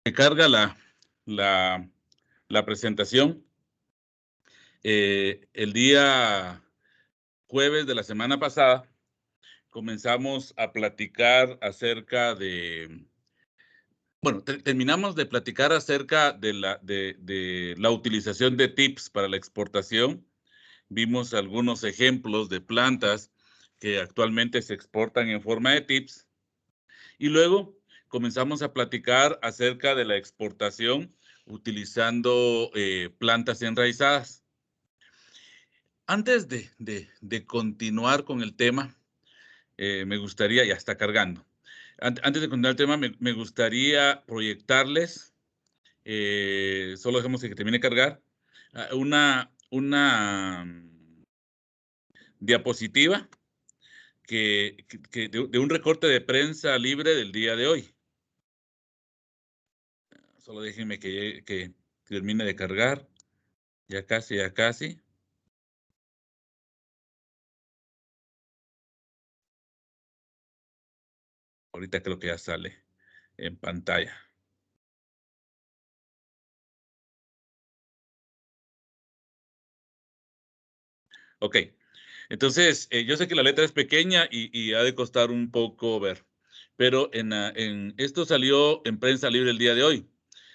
Se carga la, la presentación. El día jueves de la semana pasada comenzamos a platicar acerca de, bueno, terminamos de platicar acerca de la utilización de tips para la exportación. Vimos algunos ejemplos de plantas que actualmente se exportan en forma de tips. Y luego comenzamos a platicar acerca de la exportación utilizando plantas enraizadas. Antes de continuar con el tema, me gustaría, ya está cargando. Antes de continuar el tema, me gustaría proyectarles, solo dejemos que termine de cargar, una diapositiva de un recorte de prensa libre del día de hoy. Solo déjenme que termine de cargar. Ya casi, ya casi. Ahorita creo que ya sale en pantalla. Ok. Entonces, yo sé que la letra es pequeña y ha de costar un poco ver, pero esto salió en prensa libre el día de hoy.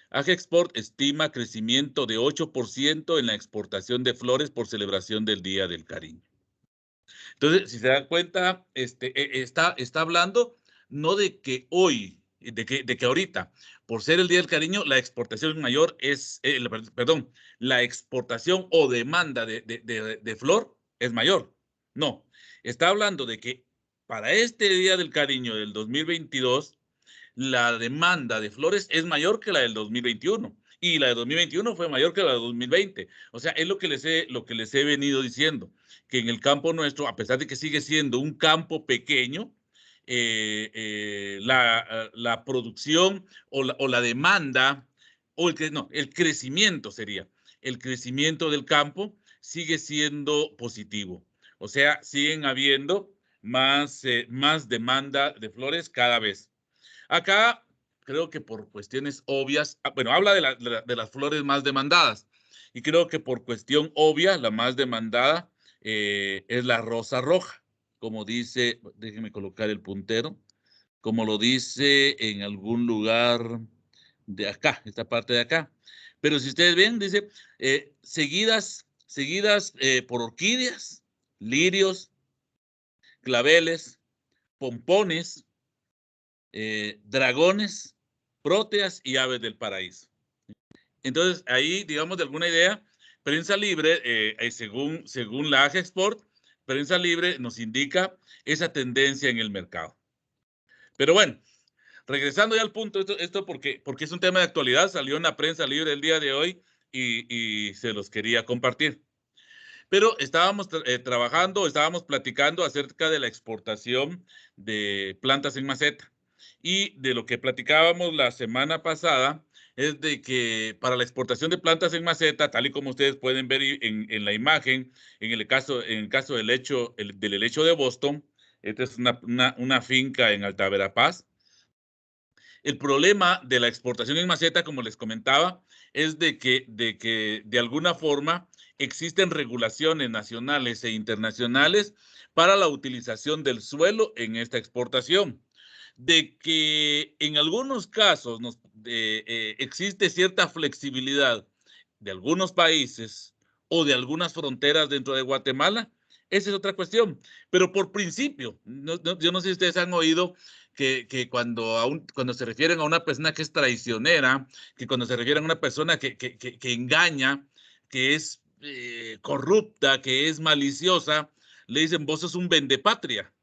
Agexport estima crecimiento de 8% en la exportación de flores por celebración del Día del Cariño. Entonces, si se dan cuenta, está hablando no de que hoy, de que ahorita, por ser el Día del Cariño, la exportación mayor es, perdón, la exportación o demanda de flor es mayor. No, está hablando de que para este Día del Cariño del 2022, la demanda de flores es mayor que la del 2021 y la de 2021 fue mayor que la de 2020. O sea, es lo que les he venido diciendo, que en el campo nuestro, a pesar de que sigue siendo un campo pequeño, la producción o la demanda, el crecimiento sería, el crecimiento del campo sigue siendo positivo. O sea, siguen habiendo más demanda de flores cada vez. Acá creo que por cuestiones obvias, bueno, habla de las flores más demandadas y creo que por cuestión obvia, la más demandada es la rosa roja, como dice, déjenme colocar el puntero, como lo dice en algún lugar de acá, esta parte de acá. Pero si ustedes ven, dice, seguidas por orquídeas, lirios, claveles, pompones, dragones, próteas y aves del paraíso. Entonces, ahí, digamos, de alguna idea, prensa libre, según la Agexport, prensa libre nos indica esa tendencia en el mercado. Pero bueno, regresando ya al punto, esto porque es un tema de actualidad, salió en la prensa libre el día de hoy y se los quería compartir. Pero estábamos trabajando, estábamos platicando acerca de la exportación de plantas en maceta. Y de lo que platicábamos la semana pasada es de que para la exportación de plantas en maceta, tal y como ustedes pueden ver en la imagen, en el caso del helecho de Boston, esta es una finca en Alta Verapaz. El problema de la exportación en maceta, como les comentaba, es de que de alguna forma existen regulaciones nacionales e internacionales para la utilización del suelo en esta exportación. De que en algunos casos existe cierta flexibilidad de algunos países o de algunas fronteras dentro de Guatemala, esa es otra cuestión. Pero por principio, yo no sé si ustedes han oído que cuando se refieren a una persona que es traicionera, que cuando se refieren a una persona que engaña, que es corrupta, que es maliciosa, le dicen, vos sos un vendepatria.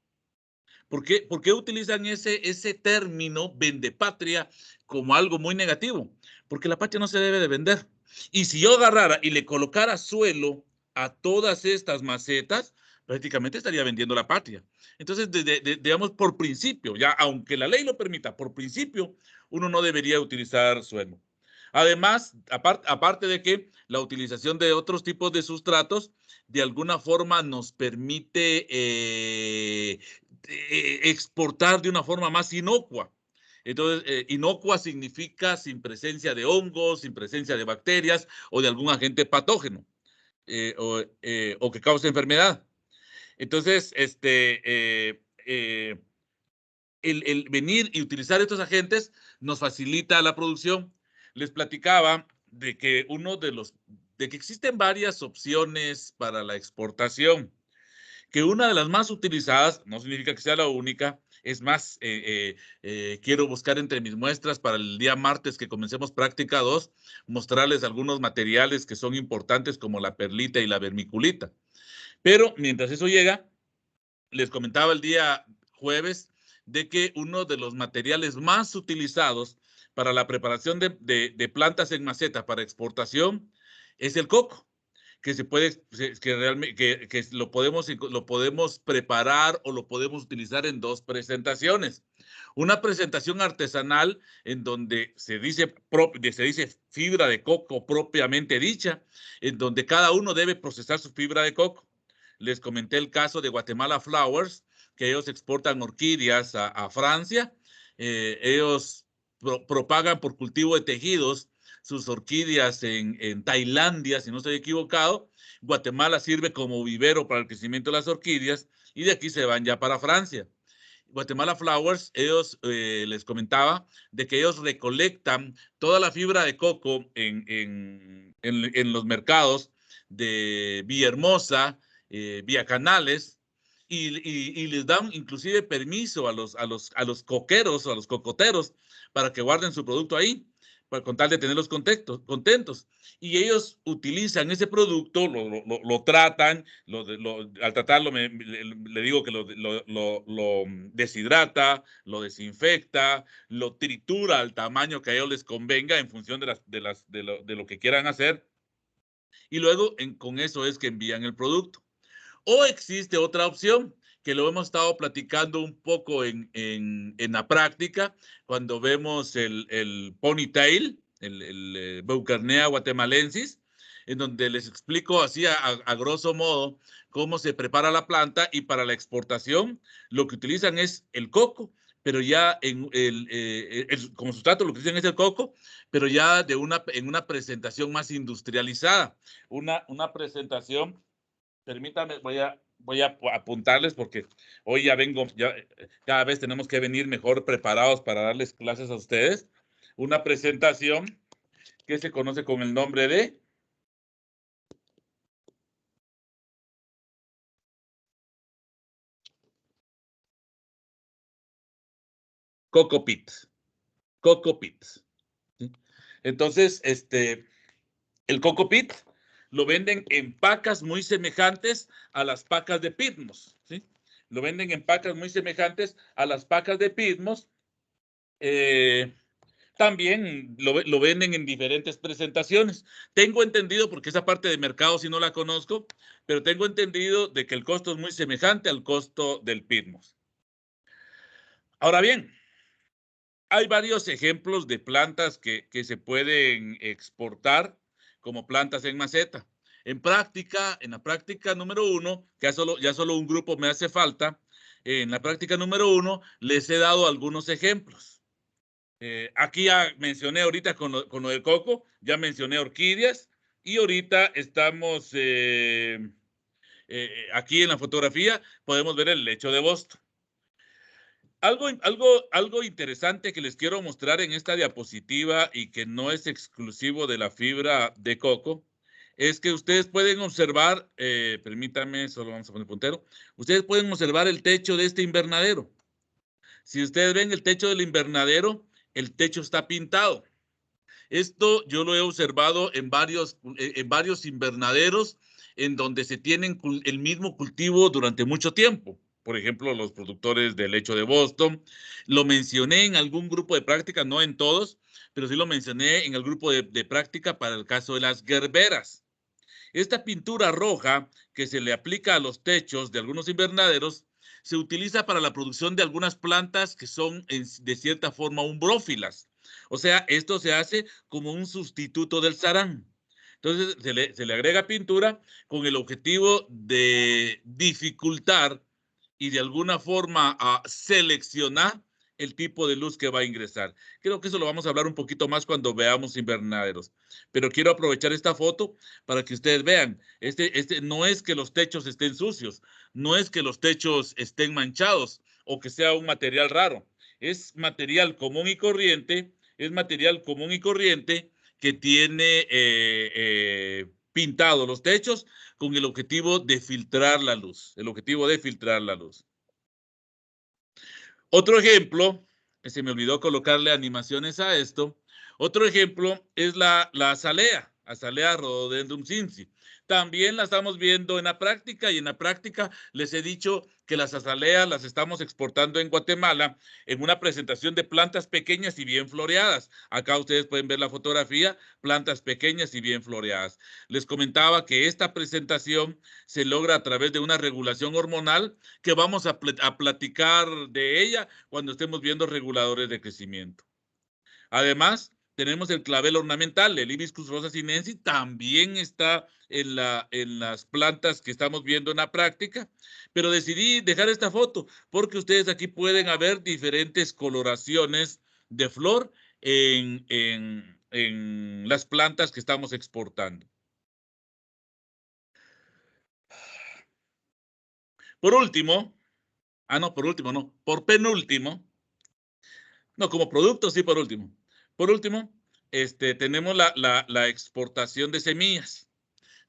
¿Por qué utilizan ese término vendepatria como algo muy negativo? Porque la patria no se debe de vender. Y si yo agarrara y le colocara suelo a todas estas macetas, prácticamente estaría vendiendo la patria. Entonces, digamos, por principio, ya aunque la ley lo permita, por principio, uno no debería utilizar suelo. Además, aparte de que la utilización de otros tipos de sustratos de alguna forma nos permite exportar de una forma más inocua. Entonces, inocua significa sin presencia de hongos, sin presencia de bacterias o de algún agente patógeno o que cause enfermedad. Entonces, el venir y utilizar estos agentes nos facilita la producción. Les platicaba de que de que existen varias opciones para la exportación, que una de las más utilizadas, no significa que sea la única, es más, quiero buscar entre mis muestras para el día martes que comencemos práctica 2, mostrarles algunos materiales que son importantes como la perlita y la vermiculita. Pero mientras eso llega, les comentaba el día jueves de que uno de los materiales más utilizados para la preparación de plantas en maceta para exportación es el coco, que se puede, que realmente, que lo podemos preparar o lo podemos utilizar en dos presentaciones. Una presentación artesanal en donde se dice fibra de coco propiamente dicha, en donde cada uno debe procesar su fibra de coco. Les comenté el caso de Guatemala Flowers, que ellos exportan orquídeas a Francia. Ellos propagan por cultivo de tejidos sus orquídeas en Tailandia, si no estoy equivocado. Guatemala sirve como vivero para el crecimiento de las orquídeas y de aquí se van ya para Francia. Guatemala Flowers, ellos les comentaba de que ellos recolectan toda la fibra de coco en los mercados de Villahermosa, vía canales, y les dan inclusive permiso a los coqueros o a los cocoteros para que guarden su producto ahí, para con tal de tenerlos contentos. Y ellos utilizan ese producto, lo tratan, al tratarlo le digo que lo deshidrata, lo desinfecta, lo tritura al tamaño que a ellos les convenga en función de lo que quieran hacer. Y luego con eso es que envían el producto. O existe otra opción, que lo hemos estado platicando un poco en la práctica, cuando vemos el ponytail, el Beaucarnea guatemalensis, en donde les explico así a grosso modo cómo se prepara la planta, y para la exportación lo que utilizan es el coco, pero ya como sustrato lo que utilizan es el coco, pero ya en una presentación más industrializada, una presentación. Permítame, voy a apuntarles porque hoy ya vengo, cada vez tenemos que venir mejor preparados para darles clases a ustedes. Una presentación que se conoce con el nombre de Coco Pit. Coco Pit. ¿Sí? Entonces, el Coco Pit lo venden en pacas muy semejantes a las pacas de Pitmos, ¿sí? Lo venden en pacas muy semejantes a las pacas de Pitmos. También lo venden en diferentes presentaciones. Tengo entendido, porque esa parte de mercado sí no la conozco, pero tengo entendido de que el costo es muy semejante al costo del Pitmos. Ahora bien, hay varios ejemplos de plantas que se pueden exportar como plantas en maceta. En la práctica número 1, que ya solo un grupo me hace falta, en la práctica número 1 les he dado algunos ejemplos. Aquí ya mencioné ahorita con lo del coco, ya mencioné orquídeas, y ahorita estamos aquí en la fotografía, podemos ver el lecho de Boston. Algo interesante que les quiero mostrar en esta diapositiva, y que no es exclusivo de la fibra de coco, es que ustedes pueden observar, permítanme, solo vamos a poner puntero, ustedes pueden observar el techo de este invernadero. Si ustedes ven el techo del invernadero, el techo está pintado. Esto yo lo he observado en varios invernaderos en donde se tienen el mismo cultivo durante mucho tiempo. Por ejemplo, los productores de lecho de Boston. Lo mencioné en algún grupo de práctica, no en todos, pero sí lo mencioné en el grupo de práctica para el caso de las gerberas. Esta pintura roja que se le aplica a los techos de algunos invernaderos se utiliza para la producción de algunas plantas que son de cierta forma umbrófilas. O sea, esto se hace como un sustituto del sarán. Entonces se le agrega pintura con el objetivo de dificultar y de alguna forma seleccionar el tipo de luz que va a ingresar. Creo que eso lo vamos a hablar un poquito más cuando veamos invernaderos. Pero quiero aprovechar esta foto para que ustedes vean. No es que los techos estén sucios, no es que los techos estén manchados o que sea un material raro. Es material común y corriente, que tiene pintado los techos con el objetivo de filtrar la luz. Otro ejemplo, se me olvidó colocarle animaciones a esto. Otro ejemplo es la azalea Rhododendron Cinci. También la estamos viendo en la práctica, y en la práctica les he dicho que las azaleas las estamos exportando en Guatemala en una presentación de plantas pequeñas y bien floreadas. Acá ustedes pueden ver la fotografía, plantas pequeñas y bien floreadas. Les comentaba que esta presentación se logra a través de una regulación hormonal que vamos a platicar de ella cuando estemos viendo reguladores de crecimiento. Además, tenemos el clavel ornamental, el Hibiscus rosa sinensis, también está en las plantas que estamos viendo en la práctica, pero decidí dejar esta foto porque ustedes aquí pueden ver diferentes coloraciones de flor en las plantas que estamos exportando. Por penúltimo, no, como producto, sí, por último. Por último, tenemos la exportación de semillas.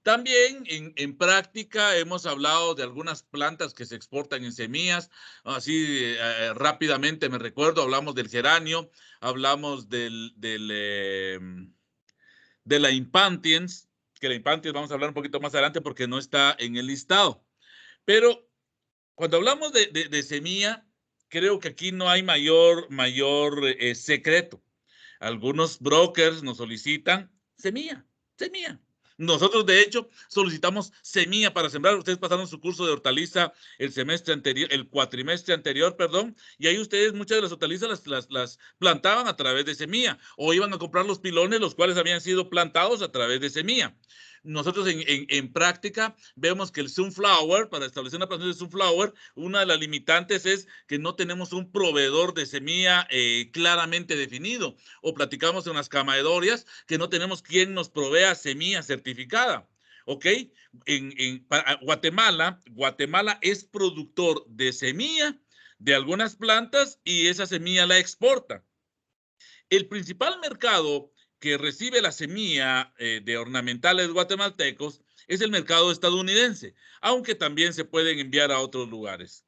También en práctica hemos hablado de algunas plantas que se exportan en semillas. Así rápidamente me recuerdo, hablamos del geranio, hablamos de la impatiens, que la impatiens vamos a hablar un poquito más adelante porque no está en el listado. Pero cuando hablamos de semilla, creo que aquí no hay mayor secreto. Algunos brokers nos solicitan semilla. Nosotros, de hecho, solicitamos semilla para sembrar. Ustedes pasaron su curso de hortaliza el cuatrimestre anterior, y ahí ustedes muchas de las hortalizas las plantaban a través de semilla, o iban a comprar los pilones, los cuales habían sido plantados a través de semilla. Nosotros en práctica vemos que el sunflower, para establecer una plantación de sunflower, una de las limitantes es que no tenemos un proveedor de semilla claramente definido, o platicamos en las camaedorias que no tenemos quien nos provea semilla certificada. ¿Ok? Guatemala es productor de semilla de algunas plantas y esa semilla la exporta. El principal mercado que recibe la semilla de ornamentales guatemaltecos es el mercado estadounidense, aunque también se pueden enviar a otros lugares.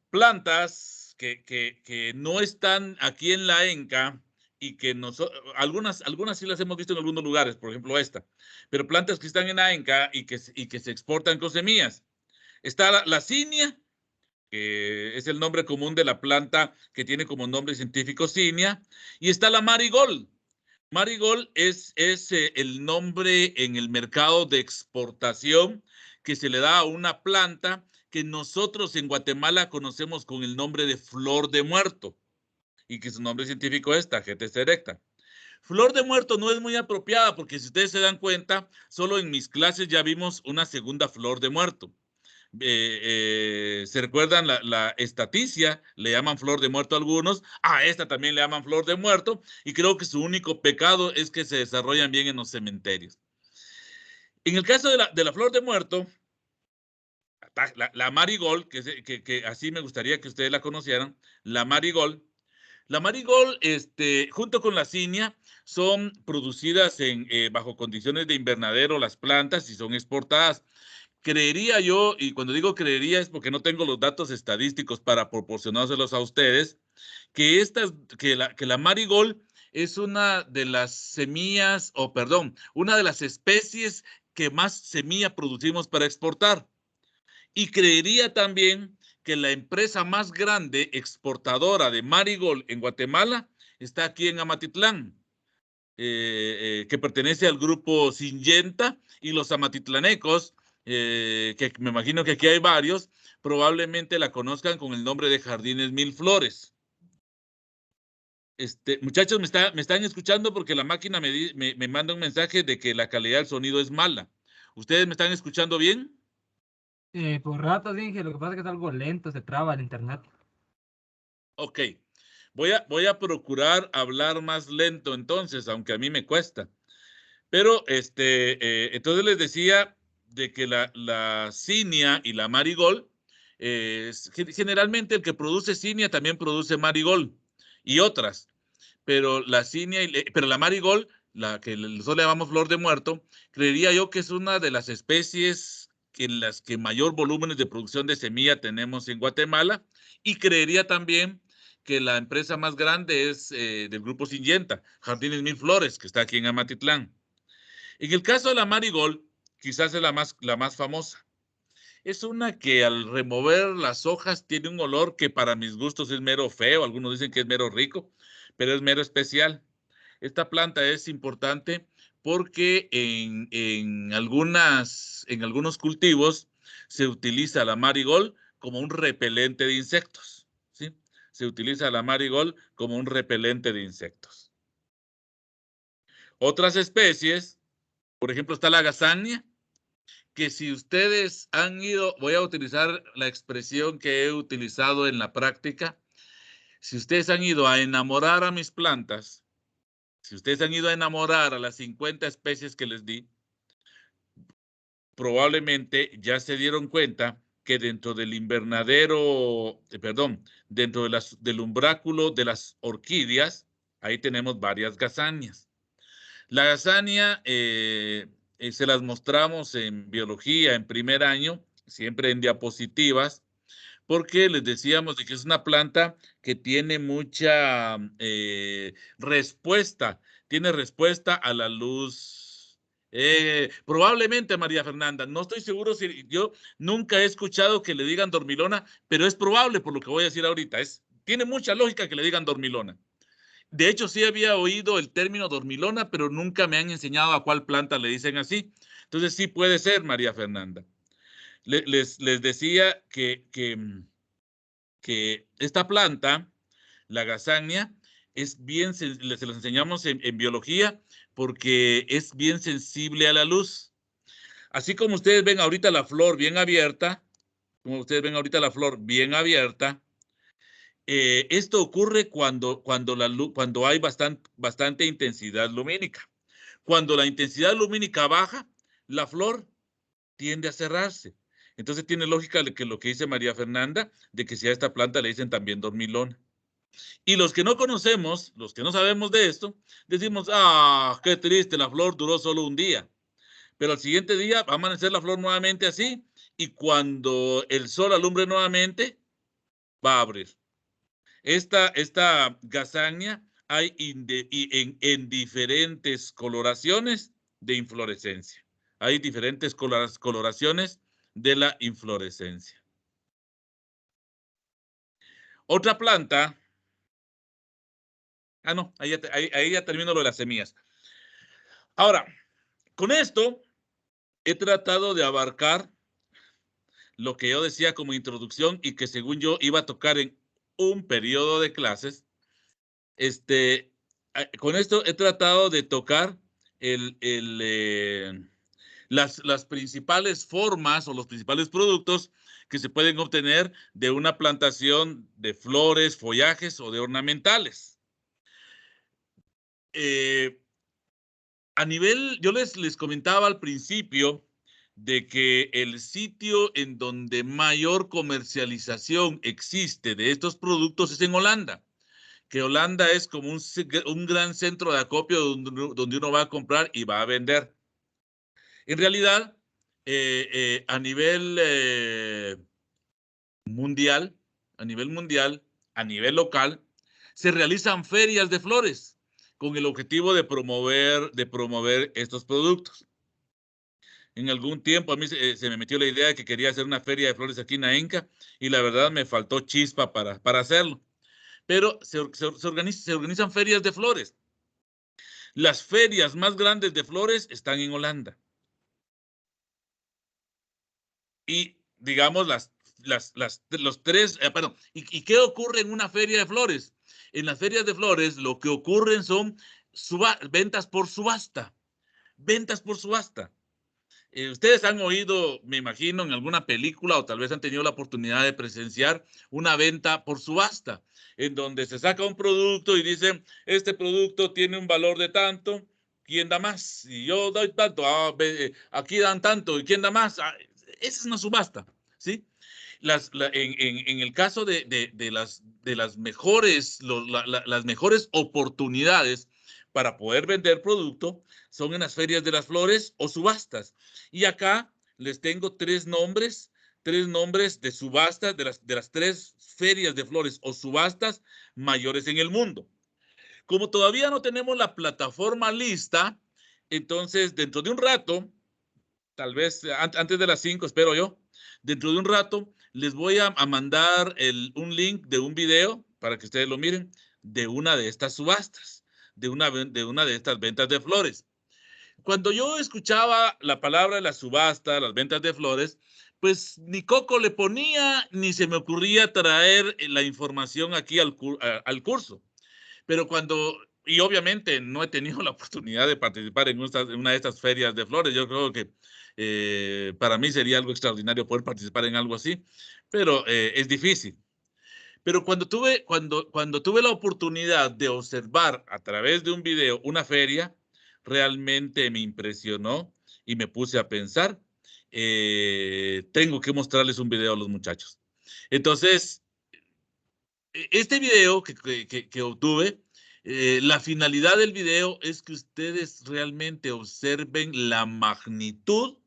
Plantas que no están aquí en la ENCA y que algunas sí las hemos visto en algunos lugares, por ejemplo esta, pero plantas que están en la ENCA y que se exportan con semillas. Está la cinia, que es el nombre común de la planta que tiene como nombre científico cinia, y está la marigold. Marigold es el nombre en el mercado de exportación que se le da a una planta que nosotros en Guatemala conocemos con el nombre de flor de muerto, y que su nombre científico es Tagetes erecta. Flor de muerto no es muy apropiada porque, si ustedes se dan cuenta, solo en mis clases ya vimos una segunda flor de muerto. ¿Se recuerdan la estaticia? Le llaman flor de muerto a algunos, a esta también le llaman flor de muerto, y creo que su único pecado es que se desarrollan bien en los cementerios. En el caso de la flor de muerto, la marigold, que así me gustaría que ustedes la conocieran, la marigold, junto con la cinia, son producidas bajo condiciones de invernadero las plantas y son exportadas. Creería yo, y cuando digo creería es porque no tengo los datos estadísticos para proporcionárselos a ustedes, que la marigold es una de las semillas, una de las especies que más semilla producimos para exportar. Y creería también que la empresa más grande exportadora de marigold en Guatemala está aquí en Amatitlán, que pertenece al grupo Syngenta, y los amatitlanecos, que me imagino que aquí hay varios, probablemente la conozcan con el nombre de Jardines Mil Flores. Muchachos, me están escuchando porque la máquina me manda un mensaje de que la calidad del sonido es mala. ¿Ustedes me están escuchando bien? Por rato dije, lo que pasa es que es algo lento, se traba el internet. Ok, voy a procurar hablar más lento entonces, aunque a mí me cuesta. Pero entonces les decía de que la Cinia y la Marigold, generalmente el que produce Cinia también produce Marigold y otras. Pero la Cinia, pero la Marigold, la que nosotros le llamamos flor de muerto, creería yo que es una de las especies en las que mayor volúmenes de producción de semilla tenemos en Guatemala, y creería también que la empresa más grande es del grupo Syngenta, Jardines Mil Flores, que está aquí en Amatitlán. En el caso de la Marigold, quizás es la más famosa. Es una que al remover las hojas tiene un olor que para mis gustos es mero feo, algunos dicen que es mero rico, pero es mero especial. Esta planta es importante porque en algunos cultivos se utiliza la Marigold como un repelente de insectos, ¿sí? Se utiliza la Marigold como un repelente de insectos. Otras especies, por ejemplo, está la Gazania, que si ustedes han ido, voy a utilizar la expresión que he utilizado en la práctica, si ustedes han ido a enamorar a mis plantas, si ustedes han ido a enamorar a las 50 especies que les di, probablemente ya se dieron cuenta que dentro del invernadero, dentro del umbráculo de las orquídeas, ahí tenemos varias gazanias. La gazania se las mostramos en biología en primer año, siempre en diapositivas, porque les decíamos de que es una planta que tiene mucha respuesta, tiene respuesta a la luz. Probablemente, María Fernanda, no estoy seguro si yo nunca he escuchado que le digan dormilona, pero es probable por lo que voy a decir ahorita. Tiene mucha lógica que le digan dormilona. De hecho, sí había oído el término dormilona, pero nunca me han enseñado a cuál planta le dicen así. Entonces sí puede ser, María Fernanda. Les decía que esta planta, la gazania, es bien, se los enseñamos en biología, porque es bien sensible a la luz. Así como ustedes ven ahorita la flor bien abierta, esto ocurre cuando hay bastante intensidad lumínica. Cuando la intensidad lumínica baja, la flor tiende a cerrarse. Entonces tiene lógica que lo que dice María Fernanda, de que si a esta planta le dicen también dormilona. Y los que no conocemos, los que no sabemos de esto, decimos, qué triste, la flor duró solo un día. Pero al siguiente día va a amanecer la flor nuevamente así, y cuando el sol alumbre nuevamente, va a abrir. Esta gazania hay en diferentes coloraciones de inflorescencia. Hay diferentes coloraciones de la inflorescencia. Otra planta. No, ahí ya termino lo de las semillas. Ahora, con esto he tratado de abarcar lo que yo decía como introducción y que según yo iba a tocar en un periodo de clases. Con esto he tratado de tocar las principales formas o los principales productos que se pueden obtener de una plantación de flores, follajes o de ornamentales. Yo les comentaba al principio de que el sitio en donde mayor comercialización existe de estos productos es en Holanda, que Holanda es como un gran centro de acopio donde uno va a comprar y va a vender. En realidad, a nivel mundial, a nivel local, se realizan ferias de flores con el objetivo de promover estos productos. En algún tiempo a mí se me metió la idea de que quería hacer una feria de flores aquí en Naenca, y la verdad me faltó chispa para hacerlo. Pero se organizan ferias de flores. Las ferias más grandes de flores están en Holanda. Y digamos los tres, ¿y qué ocurre en una feria de flores? En las ferias de flores lo que ocurren son ventas por subasta. Ventas por subasta. Ustedes han oído, me imagino, en alguna película o tal vez han tenido la oportunidad de presenciar una venta por subasta, en donde se saca un producto y dicen, este producto tiene un valor de tanto, ¿quién da más? Y yo doy tanto, aquí dan tanto, ¿y quién da más? Esa es una subasta, ¿sí? En el caso de las mejores, las mejores oportunidades para poder vender producto son en las ferias de las flores o subastas. Y acá les tengo tres nombres de subastas, de las tres ferias de flores o subastas mayores en el mundo. Como todavía no tenemos la plataforma lista, entonces dentro de un rato, tal vez antes de las 5, espero yo, dentro de un rato les voy a mandar un link de un video para que ustedes lo miren, de una de estas subastas, de una de estas ventas de flores. Cuando yo escuchaba la palabra de la subasta, las ventas de flores, pues ni coco le ponía, ni se me ocurría traer la información aquí al curso. Pero y obviamente no he tenido la oportunidad de participar en una de estas ferias de flores. Yo creo que para mí sería algo extraordinario poder participar en algo así, pero es difícil. Pero cuando tuve la oportunidad de observar a través de un video una feria, realmente me impresionó y me puse a pensar, tengo que mostrarles un video a los muchachos. Entonces, este video que obtuve, la finalidad del video es que ustedes realmente observen la magnitud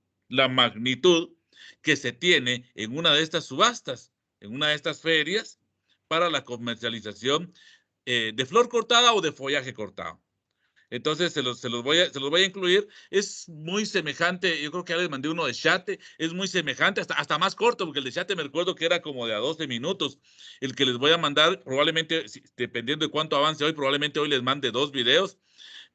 que se tiene en una de estas subastas, en una de estas ferias para la comercialización de flor cortada o de follaje cortado. Entonces se los voy a incluir. Es muy semejante, yo creo que ya les mandé uno de Chate, es muy semejante, hasta más corto, porque el de Chate me recuerdo que era como de a 12 minutos. El que les voy a mandar, probablemente, dependiendo de cuánto avance hoy, probablemente hoy les mande 2 videos,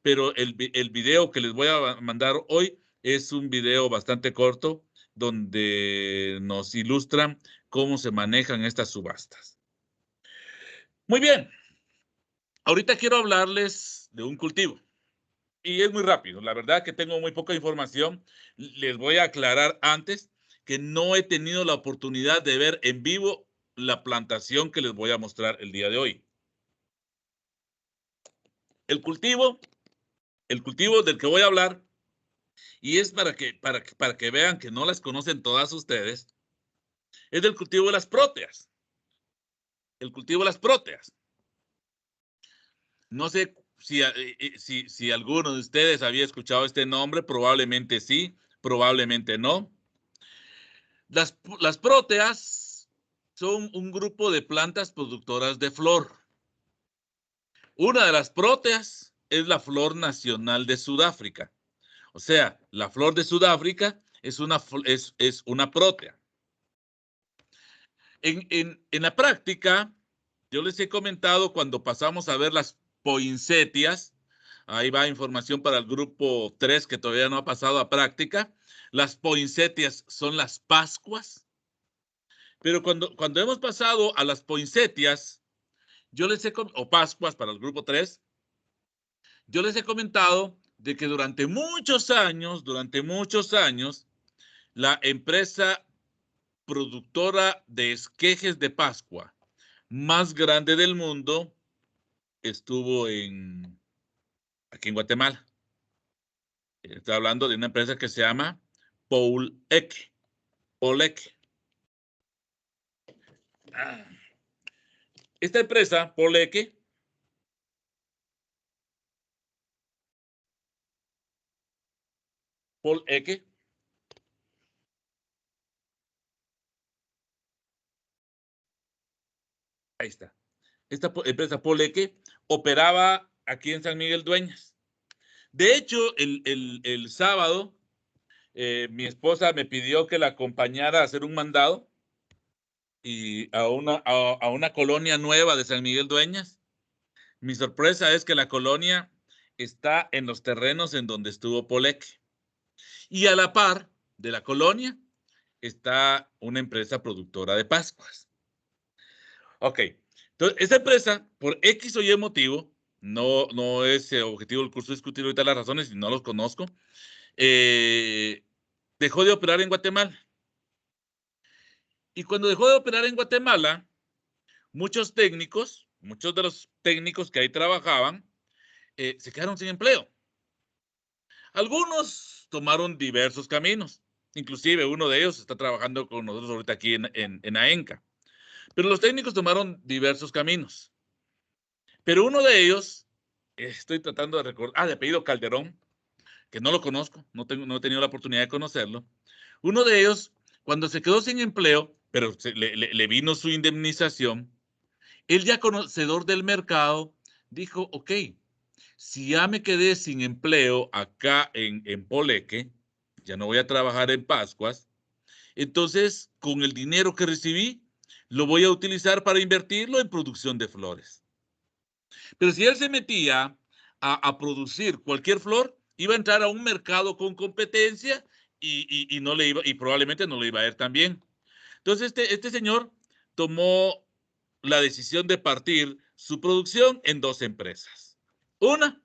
pero el video que les voy a mandar hoy es un video bastante corto, donde nos ilustran cómo se manejan estas subastas. Muy bien, ahorita quiero hablarles de un cultivo. Y es muy rápido. La verdad que tengo muy poca información. Les voy a aclarar antes que no he tenido la oportunidad de ver en vivo la plantación que les voy a mostrar el día de hoy. El cultivo del que voy a hablar, y es para que vean que no las conocen todas ustedes, es del cultivo de las próteas. El cultivo de las próteas. No sé si alguno de ustedes había escuchado este nombre, probablemente sí, probablemente no. Las próteas son un grupo de plantas productoras de flor. Una de las próteas es la flor nacional de Sudáfrica. O sea, la flor de Sudáfrica es una prótea. En la práctica, yo les he comentado cuando pasamos a ver las poinsettias, ahí va información para el grupo 3 que todavía no ha pasado a práctica. Las poinsettias son las pascuas. Pero cuando hemos pasado a las poinsettias, o pascuas para el grupo 3, yo les he comentado de que durante muchos años, la empresa productora de esquejes de Pascua más grande del mundo estuvo aquí en Guatemala. Estoy hablando de una empresa que se llama Paul Eck. Esta empresa, Paul Eck, ahí está. Esta empresa Paul Eck operaba aquí en San Miguel Dueñas. De hecho, el sábado, mi esposa me pidió que la acompañara a hacer un mandado y a una colonia nueva de San Miguel Dueñas. Mi sorpresa es que la colonia está en los terrenos en donde estuvo Paul Eck. Y a la par de la colonia está una empresa productora de Pascuas. Ok, entonces esta empresa, por X o Y motivo, no es objetivo del curso discutir ahorita las razones y no los conozco, dejó de operar en Guatemala. Y cuando dejó de operar en Guatemala, muchos de los técnicos que ahí trabajaban, se quedaron sin empleo. Algunos tomaron diversos caminos. Inclusive uno de ellos está trabajando con nosotros ahorita aquí en AENCA. Pero los técnicos tomaron diversos caminos. Pero uno de ellos, estoy tratando de recordar, de apellido Calderón, que no lo conozco, no he tenido la oportunidad de conocerlo. Uno de ellos, cuando se quedó sin empleo, pero le vino su indemnización, él ya conocedor del mercado, dijo, ok, si ya me quedé sin empleo acá en Poleque, ya no voy a trabajar en Pascuas, entonces con el dinero que recibí, lo voy a utilizar para invertirlo en producción de flores. Pero si él se metía a producir cualquier flor, iba a entrar a un mercado con competencia y no le iba, y probablemente no le iba a ir tan bien. Entonces este señor tomó la decisión de partir su producción en dos empresas. Una,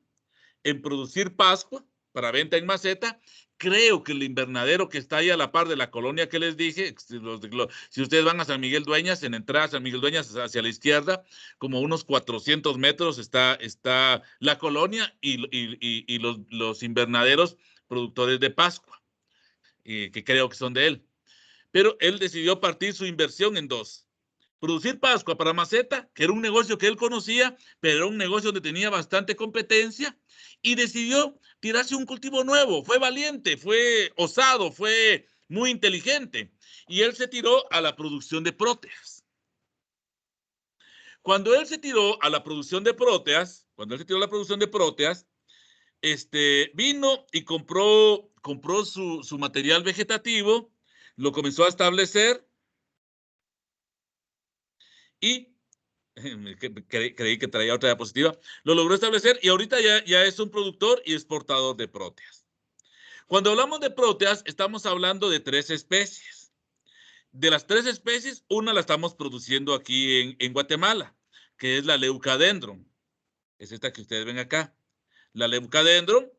en producir pascua para venta en maceta. Creo que el invernadero que está ahí a la par de la colonia que les dije, si ustedes van a San Miguel Dueñas, en entrada a San Miguel Dueñas hacia la izquierda, como unos 400 metros está la colonia y los invernaderos productores de pascua, que creo que son de él. Pero él decidió partir su inversión en dos. Producir pascua para maceta, que era un negocio que él conocía, pero era un negocio donde tenía bastante competencia, y decidió tirarse un cultivo nuevo. Fue valiente, fue osado, fue muy inteligente. Y él se tiró a la producción de próteas. Cuando él se tiró a la producción de próteas, vino y compró su material vegetativo, lo comenzó a establecer y creí que traía otra diapositiva, lo logró establecer y ahorita ya es un productor y exportador de próteas. Cuando hablamos de próteas, estamos hablando de 3 especies. De las 3 especies, una la estamos produciendo aquí en Guatemala, que es la Leucadendron. Es esta que ustedes ven acá. La Leucadendron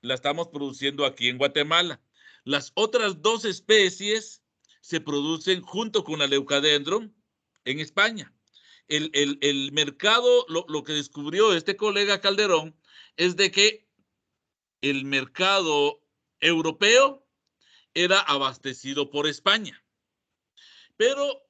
la estamos produciendo aquí en Guatemala. Las otras 2 especies se producen junto con la Leucadendron en España. El mercado, lo que descubrió este colega Calderón, es de que el mercado europeo era abastecido por España. Pero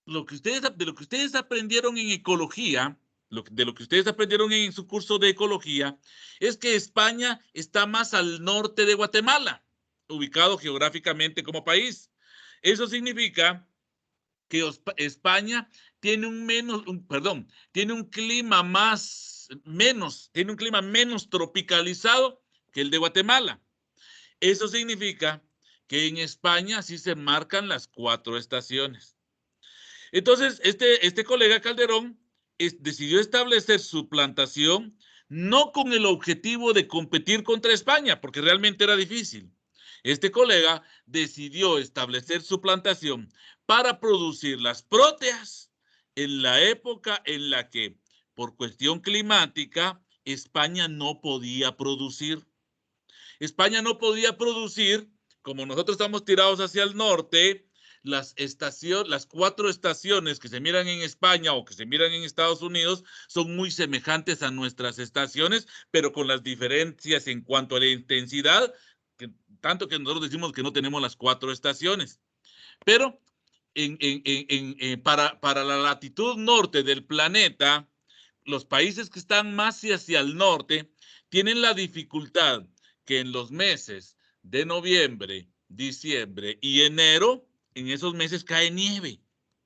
de lo que ustedes aprendieron en ecología, de lo que ustedes aprendieron en su curso de ecología, es que España está más al norte de Guatemala, ubicado geográficamente como país. Eso significa que España tiene tiene un clima menos tropicalizado que el de Guatemala. Eso significa que en España sí se marcan las 4 estaciones. Entonces, este colega Calderón decidió establecer su plantación no con el objetivo de competir contra España, porque realmente era difícil. Este colega decidió establecer su plantación para producir las próteas en la época en la que, por cuestión climática, España no podía producir. España no podía producir, como nosotros estamos tirados hacia el norte, las 4 estaciones que se miran en España o que se miran en Estados Unidos son muy semejantes a nuestras estaciones, pero con las diferencias en cuanto a la intensidad, tanto que nosotros decimos que no tenemos las 4 estaciones. Pero para la latitud norte del planeta, los países que están más hacia el norte tienen la dificultad que en los meses de noviembre, diciembre y enero, en esos meses cae nieve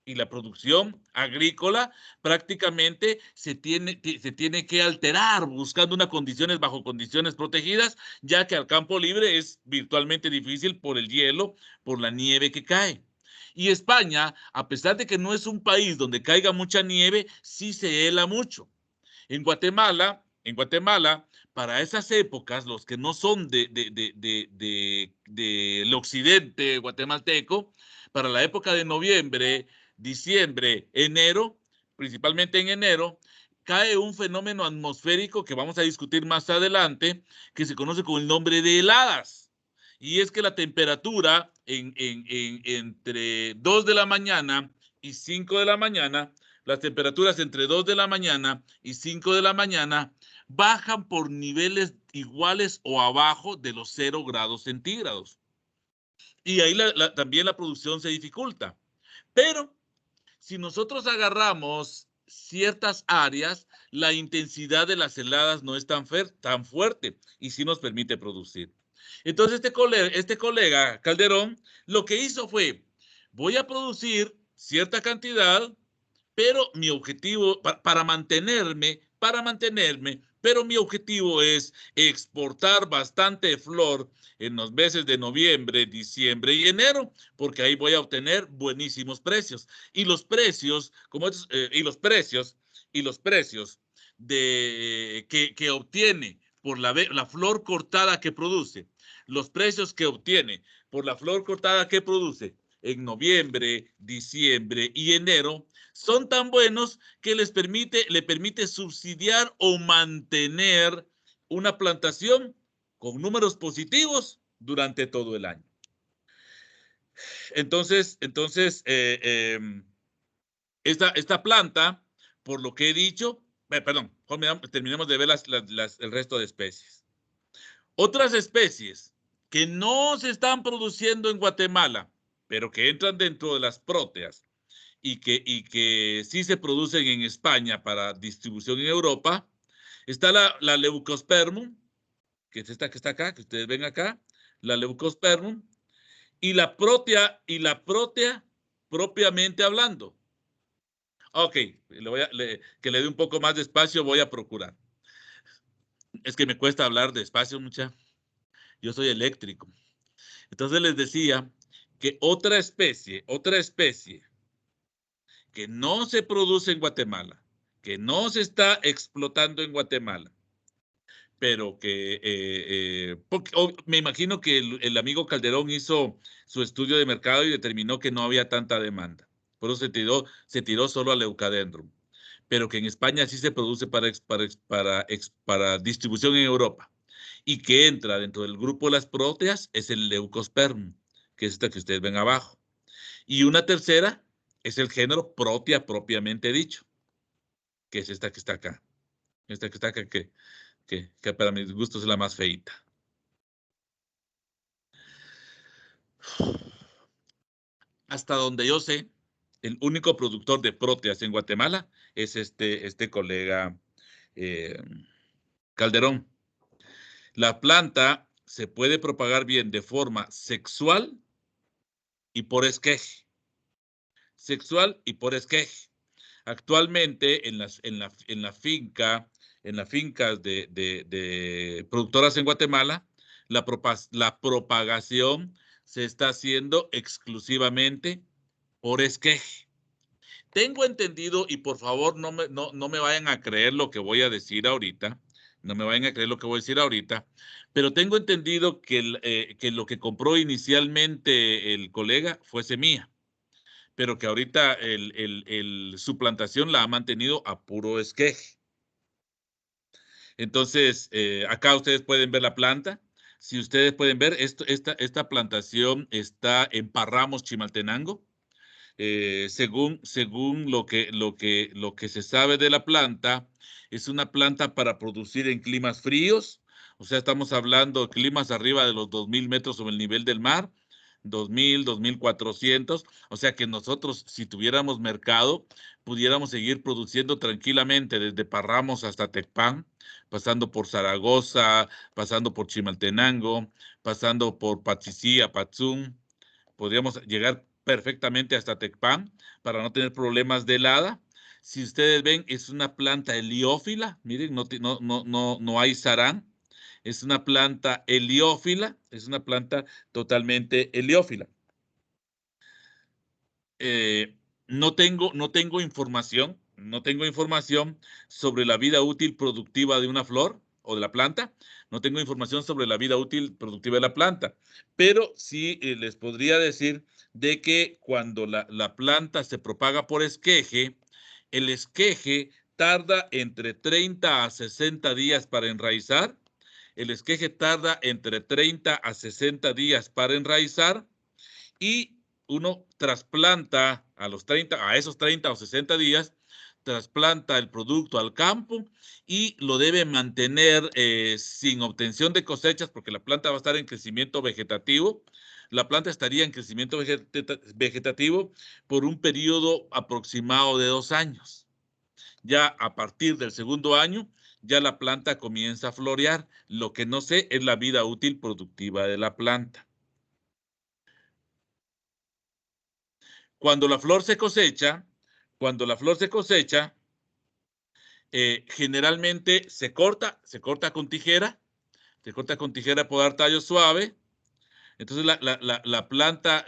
y la producción agrícola prácticamente se tiene que alterar buscando bajo condiciones protegidas, ya que al campo libre es virtualmente difícil por el hielo, por la nieve que cae. Y España, a pesar de que no es un país donde caiga mucha nieve, sí se hela mucho. En Guatemala, para esas épocas, los que no son del occidente guatemalteco, para la época de noviembre, diciembre, enero, principalmente en enero, cae un fenómeno atmosférico que vamos a discutir más adelante, que se conoce con el nombre de heladas. y es que la temperatura entre 2 de la mañana y 5 de la mañana, las temperaturas entre 2 de la mañana y 5 de la mañana bajan por niveles iguales o abajo de los 0 grados centígrados. Y ahí también la producción se dificulta. Pero si nosotros agarramos ciertas áreas, la intensidad de las heladas no es tan fuerte y sí nos permite producir. Entonces este colega Calderón lo que hizo fue, voy a producir cierta cantidad, pero mi objetivo, para mantenerme, pero mi objetivo es exportar bastante flor en los meses de noviembre, diciembre y enero, porque ahí voy a obtener buenísimos precios. Y los precios, que obtiene por la flor cortada que produce, los precios que obtiene por la flor cortada que produce en noviembre, diciembre y enero, son tan buenos que le permite subsidiar o mantener una plantación con números positivos durante todo el año. Entonces esta planta, por lo que he dicho, perdón, terminemos de ver el resto de especies. Otras especies que no se están produciendo en Guatemala, pero que entran dentro de las próteas y que sí se producen en España para distribución en Europa, está la Leucospermum, que es esta que está acá, que ustedes ven acá, la Leucospermum, y la protea propiamente hablando. Ok, que le dé un poco más de espacio, voy a procurar. Es que me cuesta hablar despacio, mucha. Yo soy eléctrico. Entonces les decía que otra especie que no se produce en Guatemala, que no se está explotando en Guatemala, pero que me imagino que el amigo Calderón hizo su estudio de mercado y determinó que no había tanta demanda. Por eso se tiró solo al Leucadendron, pero que en España sí se produce para distribución en Europa y que entra dentro del grupo de las próteas es el Leucospermum, que es esta que ustedes ven abajo. Y una tercera es el género Protea propiamente dicho, que es esta que está acá. Esta que está acá, que para mis gustos es la más feita. Hasta donde yo sé, el único productor de próteas en Guatemala es este colega Calderón. La planta se puede propagar bien de forma sexual y por esqueje. Sexual y por esqueje. Actualmente en las fincas de productoras en Guatemala, la propagación se está haciendo exclusivamente por esqueje. Tengo entendido, y por favor no me vayan a creer lo que voy a decir ahorita, pero tengo entendido que lo que compró inicialmente el colega fue semilla, pero que ahorita su plantación la ha mantenido a puro esqueje. Entonces, acá ustedes pueden ver la planta. Si ustedes pueden ver, esta plantación está en Parramos, Chimaltenango. Según lo que se sabe de la planta, es una planta para producir en climas fríos. O sea, estamos hablando de climas arriba de los 2,000 metros sobre el nivel del mar. 2,000, 2,400, o sea que nosotros, si tuviéramos mercado, pudiéramos seguir produciendo tranquilamente desde Parramos hasta Tecpan, pasando por Zaragoza, pasando por Chimaltenango, pasando por Patzicía, Patzum, podríamos llegar perfectamente hasta Tecpan para no tener problemas de helada. Si ustedes ven, es una planta heliófila, miren, no hay sarán. Es una planta heliófila, es una planta totalmente heliófila. No tengo información sobre la vida útil productiva de una flor o de la planta. No tengo información sobre la vida útil productiva de la planta, pero sí les podría decir de que cuando la planta se propaga por esqueje, el esqueje tarda entre 30 a 60 días para enraizar. El esqueje tarda entre 30 a 60 días para enraizar y uno trasplanta a esos 30 o 60 días, trasplanta el producto al campo y lo debe mantener sin obtención de cosechas porque la planta va a estar en crecimiento vegetativo. La planta estaría en crecimiento vegetativo por un periodo aproximado de 2 años. Ya a partir del segundo año, ya la planta comienza a florear. Lo que no sé es la vida útil productiva de la planta. Cuando la flor se cosecha, generalmente se corta con tijera, por dar tallo suave. Entonces la planta,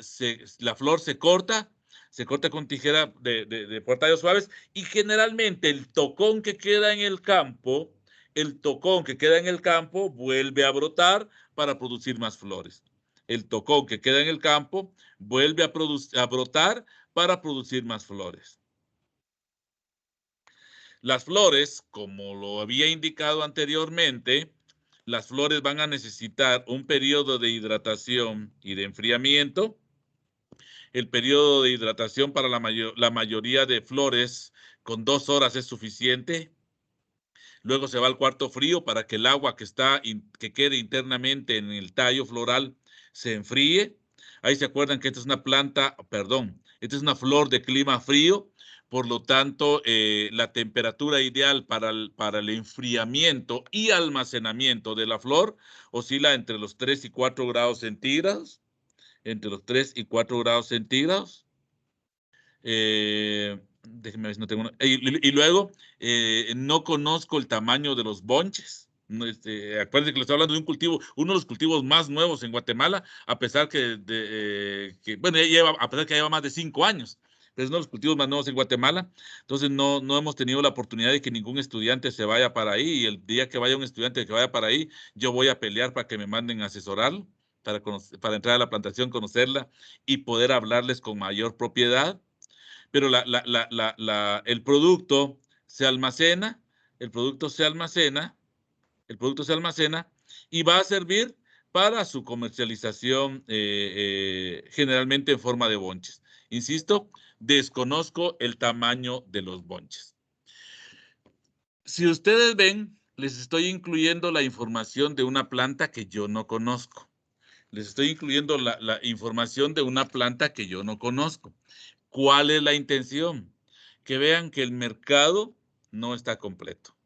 la flor se corta con tijera por tallos suaves y generalmente el tocón que queda en el campo, vuelve a brotar para producir más flores. El tocón que queda en el campo vuelve a brotar para producir más flores. Las flores, como lo había indicado anteriormente, las flores van a necesitar un periodo de hidratación y de enfriamiento. El periodo de hidratación para la mayoría de flores con 2 horas es suficiente. Luego se va al cuarto frío para que el agua que quede internamente en el tallo floral se enfríe. Ahí se acuerdan que esta es esta es una flor de clima frío, por lo tanto, la temperatura ideal para el enfriamiento y almacenamiento de la flor oscila entre los 3 y 4 grados centígrados. Déjenme ver si no tengo y luego, no conozco el tamaño de los bonches. No, acuérdense que les estoy hablando de un cultivo, uno de los cultivos más nuevos en Guatemala, a pesar que ya lleva más de 5 años, pero es uno de los cultivos más nuevos en Guatemala. Entonces no hemos tenido la oportunidad de que ningún estudiante se vaya para ahí, y el día que vaya un estudiante que vaya para ahí, yo voy a pelear para que me manden a asesorarlo, para entrar a la plantación, conocerla y poder hablarles con mayor propiedad. Pero el producto se almacena, el producto se almacena, y va a servir para su comercialización, generalmente en forma de bonches. Insisto, desconozco el tamaño de los bonches. Si ustedes ven, les estoy incluyendo la información de una planta que yo no conozco. Les estoy incluyendo la información de una planta que yo no conozco. ¿Cuál es la intención? Que vean que el mercado no está completo.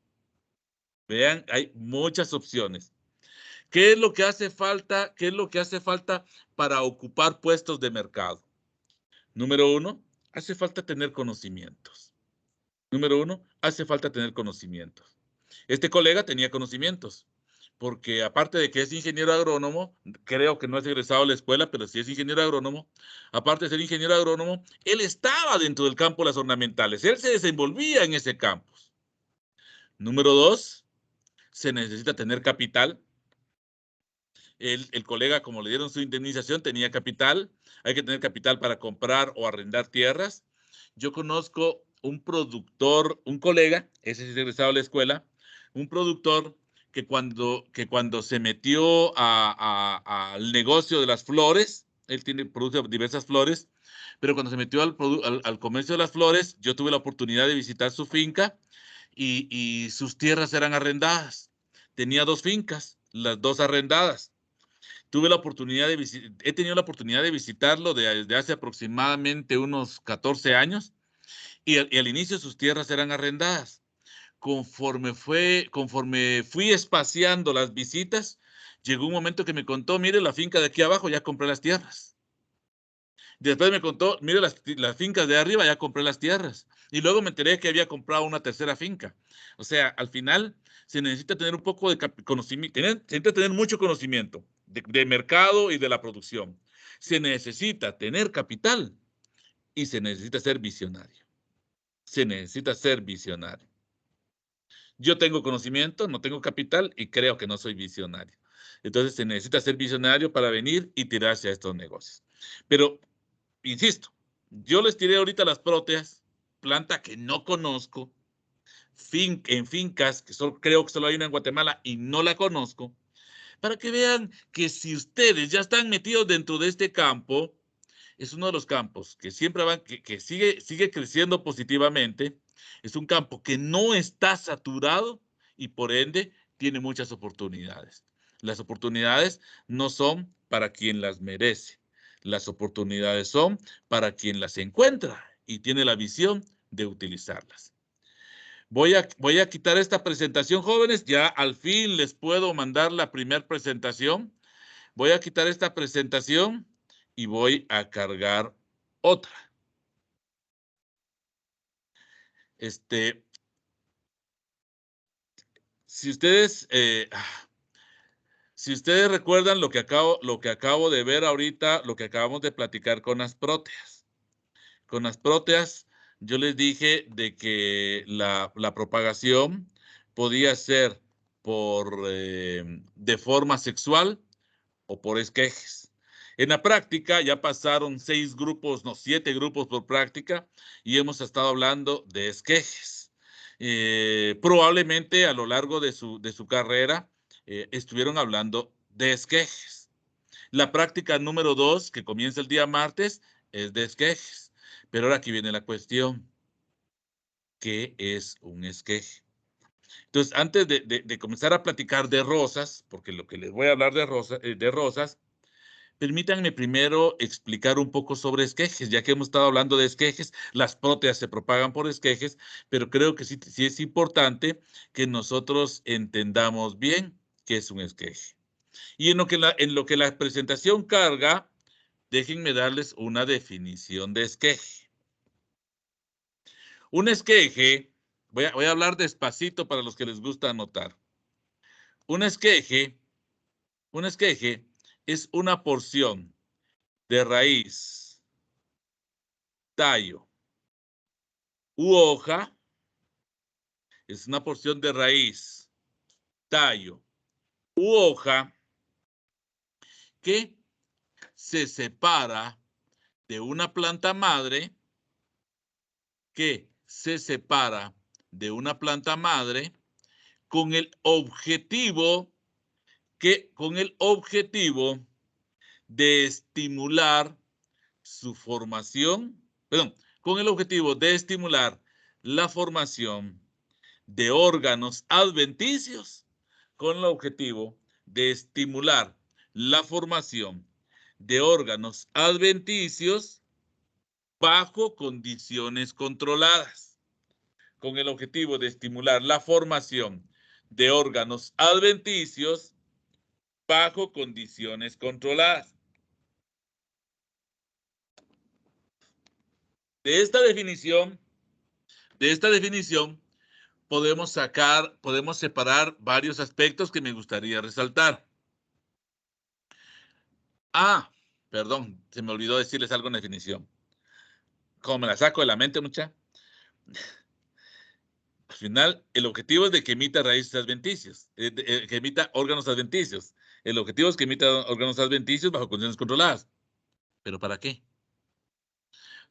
Vean, hay muchas opciones. ¿Qué es lo que hace falta? ¿Qué es lo que hace falta para ocupar puestos de mercado? Número 1, hace falta tener conocimientos. Este colega tenía conocimientos, porque aparte de que es ingeniero agrónomo, creo que no es egresado de la escuela, pero sí es ingeniero agrónomo. Aparte de ser ingeniero agrónomo, él estaba dentro del campo de las ornamentales, él se desenvolvía en ese campo. Número 2, se necesita tener capital. El colega, como le dieron su indemnización, tenía capital. Hay que tener capital para comprar o arrendar tierras. Yo conozco un productor, un colega, ese es egresado de la escuela, un productor que cuando se metió al negocio de las flores, él produce diversas flores, pero cuando se metió al comercio de las flores, yo tuve la oportunidad de visitar su finca y sus tierras eran arrendadas. Tenía 2 fincas, las 2 arrendadas. He tenido la oportunidad de visitarlo desde hace aproximadamente unos 14 años y al inicio sus tierras eran arrendadas. Conforme fui espaciando las visitas, llegó un momento que me contó, mire la finca de aquí abajo, ya compré las tierras. Después me contó, mire las fincas de arriba, ya compré las tierras. Y luego me enteré que había comprado una tercera finca. O sea, al final se necesita tener un poco de conocimiento, se necesita tener mucho conocimiento de mercado y de la producción. Se necesita tener capital y se necesita ser visionario. Yo tengo conocimiento, no tengo capital y creo que no soy visionario. Entonces se necesita ser visionario para venir y tirarse a estos negocios. Pero, insisto, yo les tiré ahorita las próteas, planta que no conozco, en fincas que creo que solo hay una en Guatemala y no la conozco. para que vean que si ustedes ya están metidos dentro de este campo, es uno de los campos que siempre que sigue creciendo positivamente. Es un campo que no está saturado y por ende tiene muchas oportunidades. Las oportunidades no son para quien las merece. Las oportunidades son para quien las encuentra y tiene la visión de utilizarlas. Voy a quitar esta presentación, jóvenes. Ya al fin les puedo mandar la primera presentación. Voy a quitar esta presentación y voy a cargar otra. Si ustedes, si ustedes recuerdan lo que acabo de ver ahorita, lo que acabamos de platicar con las próteas. Con las próteas, yo les dije de que la propagación podía ser de forma sexual o por esquejes. En la práctica ya pasaron 6 grupos, no, 7 grupos por práctica y hemos estado hablando de esquejes. Probablemente a lo largo de su carrera estuvieron hablando de esquejes. La práctica número 2, que comienza el día martes, es de esquejes. Pero ahora aquí viene la cuestión. ¿Qué es un esqueje? Entonces, antes de comenzar a platicar de rosas, porque lo que les voy a hablar de rosas, permítanme primero explicar un poco sobre esquejes, ya que hemos estado hablando de esquejes, las próteas se propagan por esquejes, pero creo que sí es importante que nosotros entendamos bien qué es un esqueje. Y en lo que la presentación carga, déjenme darles una definición de esqueje. Un esqueje, voy a hablar despacito para los que les gusta anotar. Un esqueje es una porción de raíz, tallo u hoja, es una porción de raíz, tallo u hoja que se separa de una planta madre, con el objetivo de estimular su formación, con el objetivo de estimular la formación de órganos adventicios, con el objetivo de estimular la formación de órganos adventicios bajo condiciones controladas, con el objetivo de estimular la formación de órganos adventicios bajo condiciones controladas. De esta definición, podemos separar varios aspectos que me gustaría resaltar. Perdón, se me olvidó decirles algo en definición. Como me la saco de la mente, mucha. Al final, el objetivo es de que emita raíces adventicias, que emita órganos adventicios. El objetivo es que emita órganos adventicios bajo condiciones controladas. ¿Pero para qué?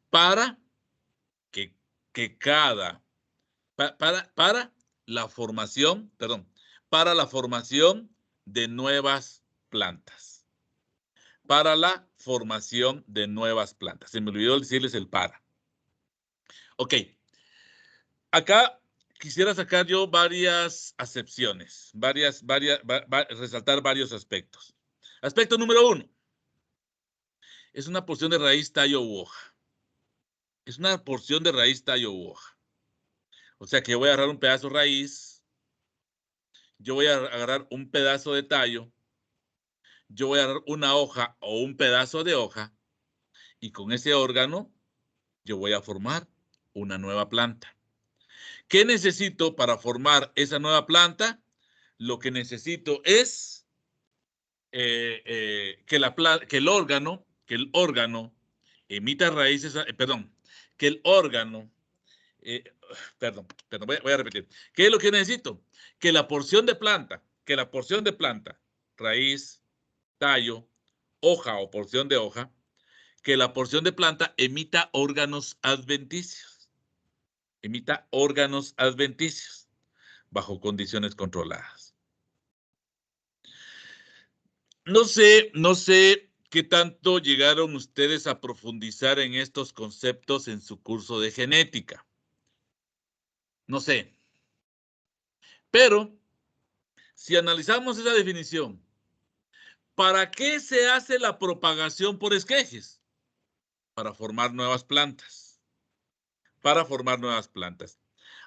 Para la formación, para la formación de nuevas plantas. Para la formación de nuevas plantas. Se me olvidó decirles el para. Ok. Acá quisiera sacar yo varias acepciones, resaltar varios aspectos. Aspecto número 1. Es una porción de raíz, tallo u hoja. Es una porción de raíz, tallo u hoja. O sea que yo voy a agarrar un pedazo de raíz, yo voy a agarrar un pedazo de tallo, yo voy a agarrar una hoja o un pedazo de hoja y con ese órgano yo voy a formar una nueva planta. ¿Qué necesito para formar esa nueva planta? Lo que necesito es que el órgano emita raíces, que el órgano, voy a repetir. ¿Qué es lo que necesito? Que la porción de planta, raíz, tallo, hoja o porción de hoja, que la porción de planta emita órganos adventicios. Emita órganos adventicios bajo condiciones controladas. No sé qué tanto llegaron ustedes a profundizar en estos conceptos en su curso de genética. No sé. Pero si analizamos esa definición, ¿para qué se hace la propagación por esquejes? Para formar nuevas plantas. Para formar nuevas plantas.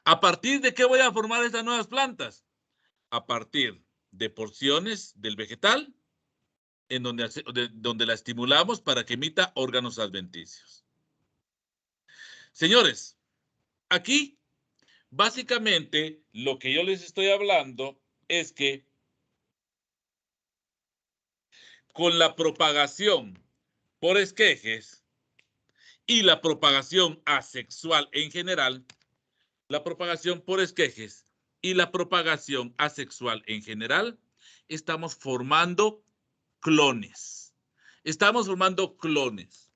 ¿A partir de qué voy a formar estas nuevas plantas? A partir de porciones del vegetal en donde la estimulamos para que emita órganos adventicios. Señores, aquí básicamente lo que yo les estoy hablando es que con la propagación por esquejes y la propagación asexual en general, la propagación por esquejes y la propagación asexual en general, estamos formando clones. Estamos formando clones.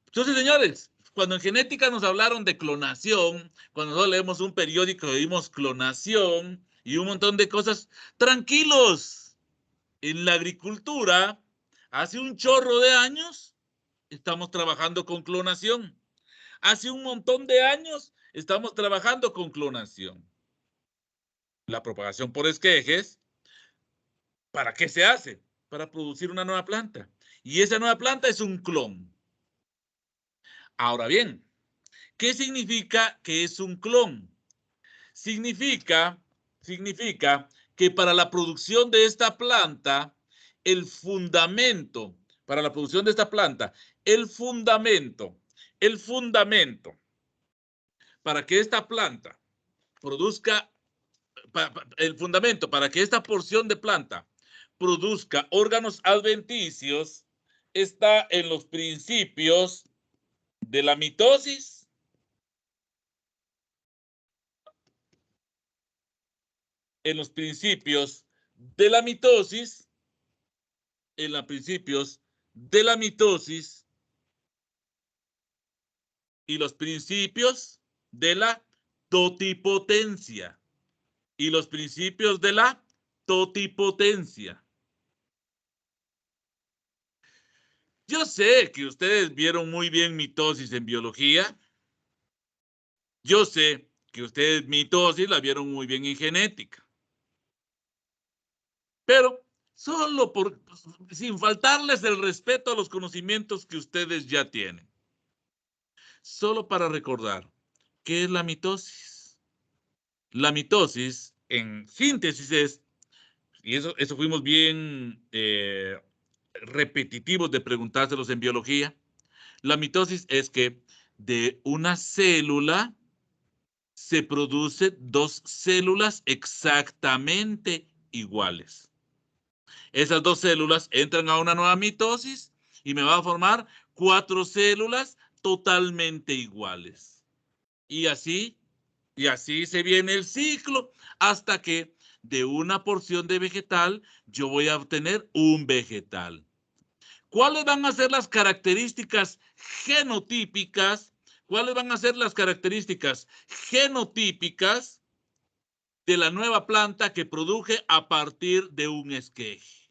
Entonces, señores, cuando en genética nos hablaron de clonación, cuando nosotros leemos un periódico y vimos clonación y un montón de cosas, tranquilos. En la agricultura, hace un chorro de años, estamos trabajando con clonación. Hace un montón de años, estamos trabajando con clonación. La propagación por esquejes, ¿para qué se hace? Para producir una nueva planta. Y esa nueva planta es un clon. Ahora bien, ¿qué significa que es un clon? Significa que para la producción de esta planta, el fundamento, para la producción de esta planta, el fundamento, para que esta planta produzca, el fundamento para que esta porción de planta produzca órganos adventicios está en los principios de la mitosis, en los principios de la mitosis, en los principios de la mitosis y los principios de la totipotencia. Y los principios de la totipotencia. Yo sé que ustedes vieron muy bien mitosis en biología. Yo sé que ustedes mitosis la vieron muy bien en genética. Pero solo sin faltarles el respeto a los conocimientos que ustedes ya tienen. Solo para recordar, ¿qué es la mitosis? La mitosis, en síntesis, es, y eso fuimos bien repetitivos de preguntárselos en biología, la mitosis es que de una célula se producen dos células exactamente iguales. Esas dos células entran a una nueva mitosis y me va a formar 4 células totalmente iguales. Y así se viene el ciclo hasta que de una porción de vegetal yo voy a obtener un vegetal. ¿Cuáles van a ser las características genotípicas? ¿Cuáles van a ser las características genotípicas de la nueva planta que produje a partir de un esqueje?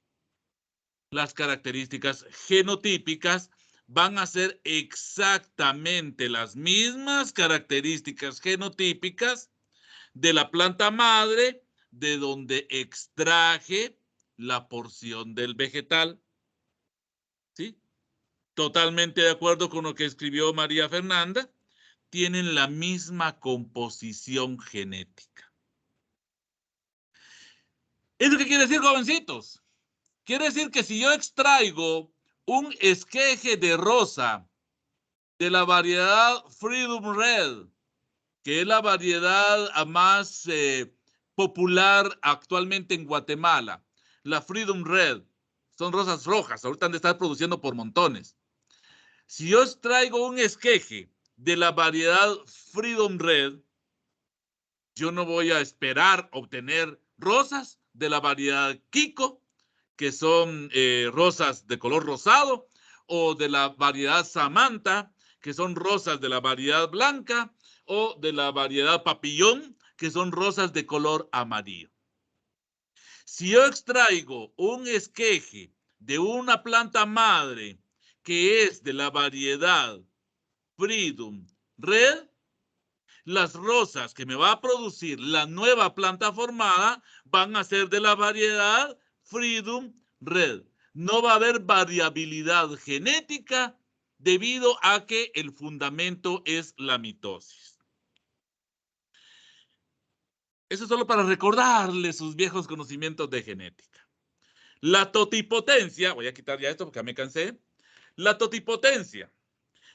Las características genotípicas van a ser exactamente las mismas características genotípicas de la planta madre de donde extraje la porción del vegetal. ¿Sí? Totalmente de acuerdo con lo que escribió María Fernanda. Tienen la misma composición genética. ¿Eso qué quiere decir, jovencitos? Quiere decir que si yo extraigo un esqueje de rosa de la variedad Freedom Red, que es la variedad más popular actualmente en Guatemala, la Freedom Red, son rosas rojas, ahorita han de estar produciendo por montones. Si yo extraigo un esqueje de la variedad Freedom Red, yo no voy a esperar obtener rosas de la variedad Kiko, que son rosas de color rosado, o de la variedad Samantha, que son rosas de la variedad blanca, o de la variedad Papillón, que son rosas de color amarillo. Si yo extraigo un esqueje de una planta madre que es de la variedad Freedom Red, las rosas que me va a producir la nueva planta formada van a ser de la variedad Freedom Red. No va a haber variabilidad genética debido a que el fundamento es la mitosis. Eso es solo para recordarles sus viejos conocimientos de genética. La totipotencia, voy a quitar ya esto porque ya me cansé. La totipotencia.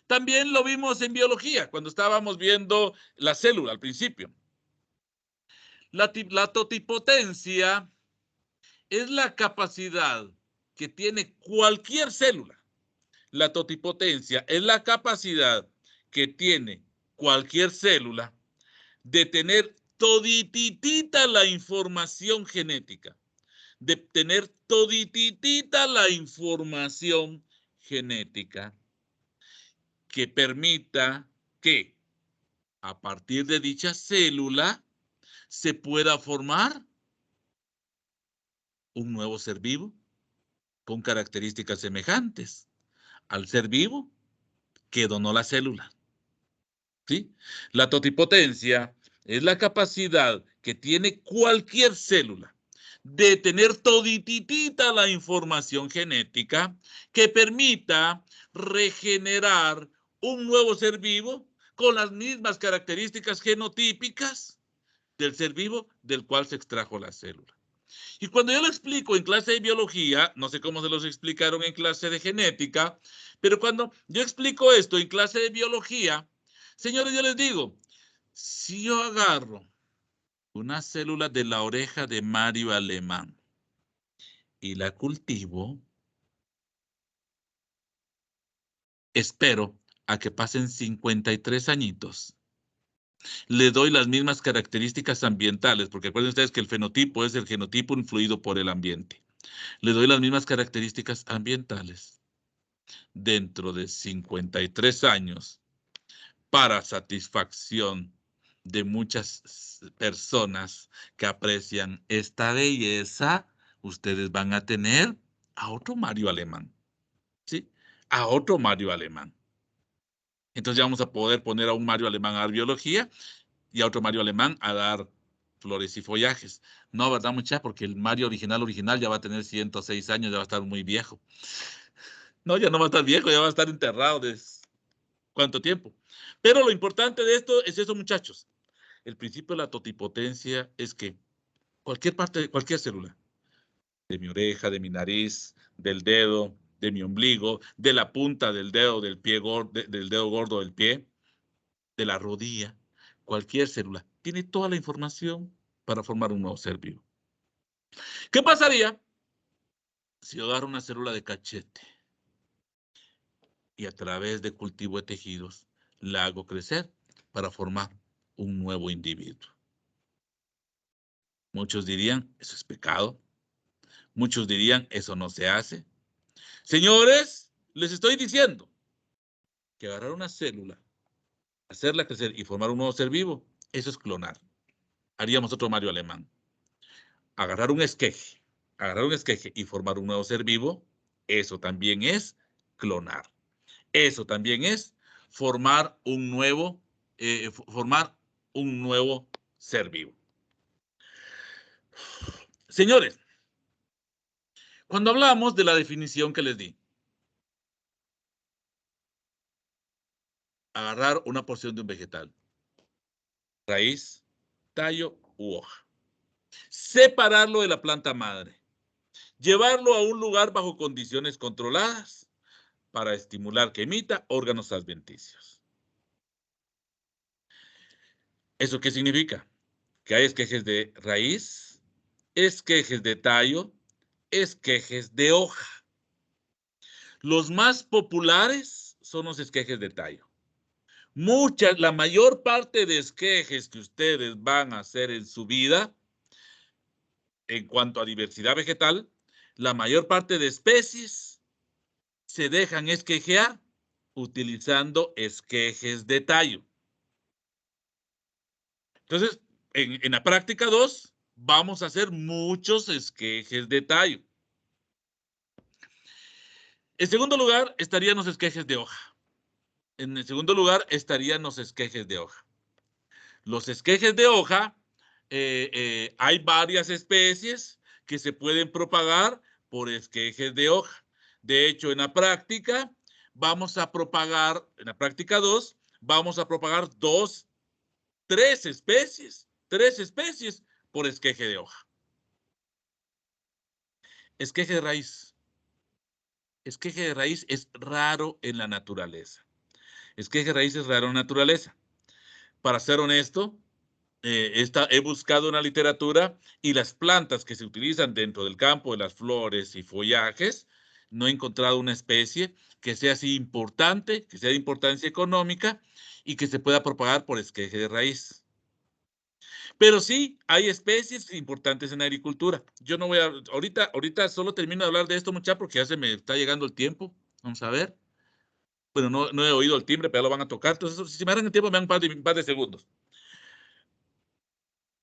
También lo vimos en biología, cuando estábamos viendo la célula al principio. La totipotencia es la capacidad que tiene cualquier célula. La totipotencia es la capacidad que tiene cualquier célula de tener todititita la información genética, de tener todititita la información genética que permita que a partir de dicha célula se pueda formar un nuevo ser vivo con características semejantes al ser vivo que donó la célula. ¿Sí? La totipotencia es la capacidad que tiene cualquier célula de tener todititita la información genética que permita regenerar un nuevo ser vivo con las mismas características genotípicas del ser vivo del cual se extrajo la célula. Y cuando yo lo explico en clase de biología, no sé cómo se los explicaron en clase de genética, pero cuando yo explico esto en clase de biología, señores, yo les digo, si yo agarro una célula de la oreja de Mario Alemán y la cultivo, espero a que pasen 53 añitos. Le doy las mismas características ambientales, porque recuerden ustedes que el fenotipo es el genotipo influido por el ambiente. Le doy las mismas características ambientales dentro de 53 años para satisfacción de muchas personas que aprecian esta belleza, ustedes van a tener a otro Mario Alemán, ¿sí? A otro Mario Alemán. Entonces ya vamos a poder poner a un Mario Alemán a dar biología y a otro Mario Alemán a dar flores y follajes. No, ¿verdad, muchachos? Porque el Mario original ya va a tener 106 años, ya va a estar muy viejo. No, ya no va a estar viejo, ya va a estar enterrado de cuánto tiempo. Pero lo importante de esto es eso, muchachos. El principio de la totipotencia es que cualquier parte, cualquier célula, de mi oreja, de mi nariz, del dedo, de mi ombligo, de la punta del dedo del pie gordo, del dedo gordo del pie, de la rodilla, cualquier célula, tiene toda la información para formar un nuevo ser vivo. ¿Qué pasaría si yo agarro una célula de cachete y a través de cultivo de tejidos la hago crecer para formar un nuevo individuo? Muchos dirían, eso es pecado. Muchos dirían, eso no se hace. Señores, les estoy diciendo que agarrar una célula, hacerla crecer y formar un nuevo ser vivo, eso es clonar. Haríamos otro Mario Alemán. Agarrar un esqueje y formar un nuevo ser vivo, eso también es clonar. Eso también es formar un nuevo ser vivo. Señores, cuando hablamos de la definición que les di, agarrar una porción de un vegetal, raíz, tallo u hoja, separarlo de la planta madre, llevarlo a un lugar bajo condiciones controladas para estimular que emita órganos adventicios. ¿Eso qué significa? Que hay esquejes de raíz, esquejes de tallo, esquejes de hoja. Los más populares son los esquejes de tallo. La mayor parte de esquejes que ustedes van a hacer en su vida, en cuanto a diversidad vegetal, la mayor parte de especies se dejan esquejear utilizando esquejes de tallo. Entonces, en la práctica 2, vamos a hacer muchos esquejes de tallo. En segundo lugar, estarían los esquejes de hoja. En el segundo lugar, estarían los esquejes de hoja. Los esquejes de hoja, hay varias especies que se pueden propagar por esquejes de hoja. De hecho, en la práctica, vamos a propagar, en la práctica 2, vamos a propagar tres especies por esqueje de hoja. Esqueje de raíz. Esqueje de raíz es raro en la naturaleza. Esqueje de raíz es raro en la naturaleza. Para ser honesto, he buscado en la literatura y las plantas que se utilizan dentro del campo de las flores y follajes, no he encontrado una especie que sea así importante, que sea de importancia económica y que se pueda propagar por esqueje de raíz. Pero sí, hay especies importantes en la agricultura. Yo no voy a, ahorita solo termino de hablar de esto, muchachos, porque ya se me está llegando el tiempo. Vamos a ver. Bueno, no he oído el timbre, pero ya lo van a tocar. Entonces, si me agarran el tiempo, me dan un par de segundos.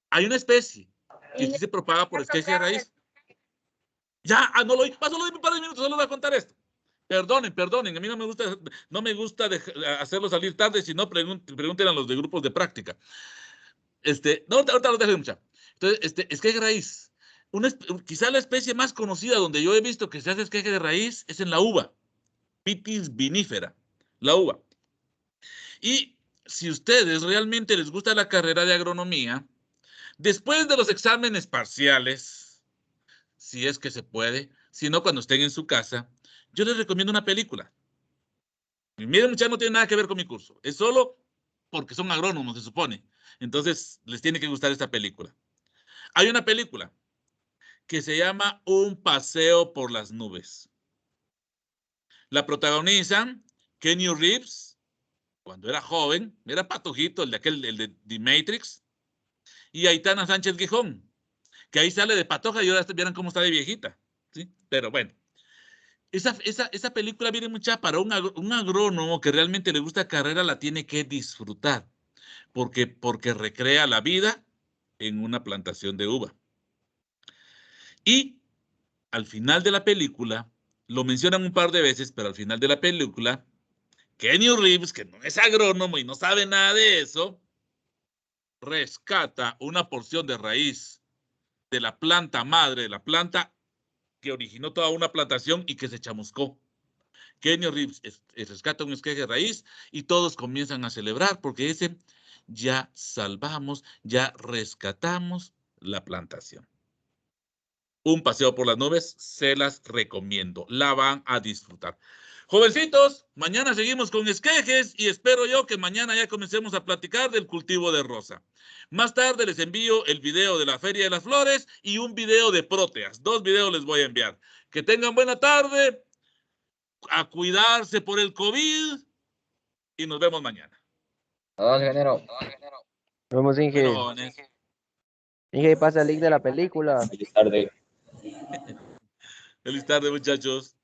Hay una especie que sí se propaga por esqueje de raíz. Ya, no lo oí. Solo de un par de minutos, solo voy a contar esto. Perdonen, a mí no me gusta hacerlo salir tarde, si no pregunten a los de grupos de práctica. No, ahorita lo dejo mucha. Entonces, esqueje de raíz. Quizá la especie más conocida donde yo he visto que se hace esqueje de raíz es en la uva. Pitis vinifera, la uva. Y si ustedes realmente les gusta la carrera de agronomía, después de los exámenes parciales, si es que se puede, si no cuando estén en su casa, yo les recomiendo una película. Y miren, muchachos, no tiene nada que ver con mi curso. Es solo porque son agrónomos, se supone. Entonces, les tiene que gustar esta película. Hay una película que se llama Un paseo por las nubes. La protagonizan Kenny Reeves, cuando era joven, era patojito, el de The Matrix, y Aitana Sánchez Gijón, que ahí sale de patoja y ahora vieron cómo está de viejita. ¿Sí? Pero bueno, esa película viene mucha para un agrónomo que realmente le gusta carrera, la tiene que disfrutar, porque recrea la vida en una plantación de uva. Y al final de la película, lo mencionan un par de veces, pero al final de la película, Kenny Reeves, que no es agrónomo y no sabe nada de eso, rescata una porción de raíz de la planta madre, de la planta que originó toda una plantación y que se chamuscó. Kenny Reeves rescata un esqueje de raíz y todos comienzan a celebrar porque dicen, ya salvamos, ya rescatamos la plantación. Un paseo por las nubes, se las recomiendo, la van a disfrutar. Jovencitos, mañana seguimos con esquejes y espero yo que mañana ya comencemos a platicar del cultivo de rosa. Más tarde les envío el video de la Feria de las Flores y un video de próteas. 2 videos les voy a enviar. Que tengan buena tarde, a cuidarse por el COVID y nos vemos mañana. Adiós, ingeniero. Nos vemos, Inge. Bueno, jóvenes. Inge, pasa el link de la película. Feliz tarde. Feliz tarde, muchachos.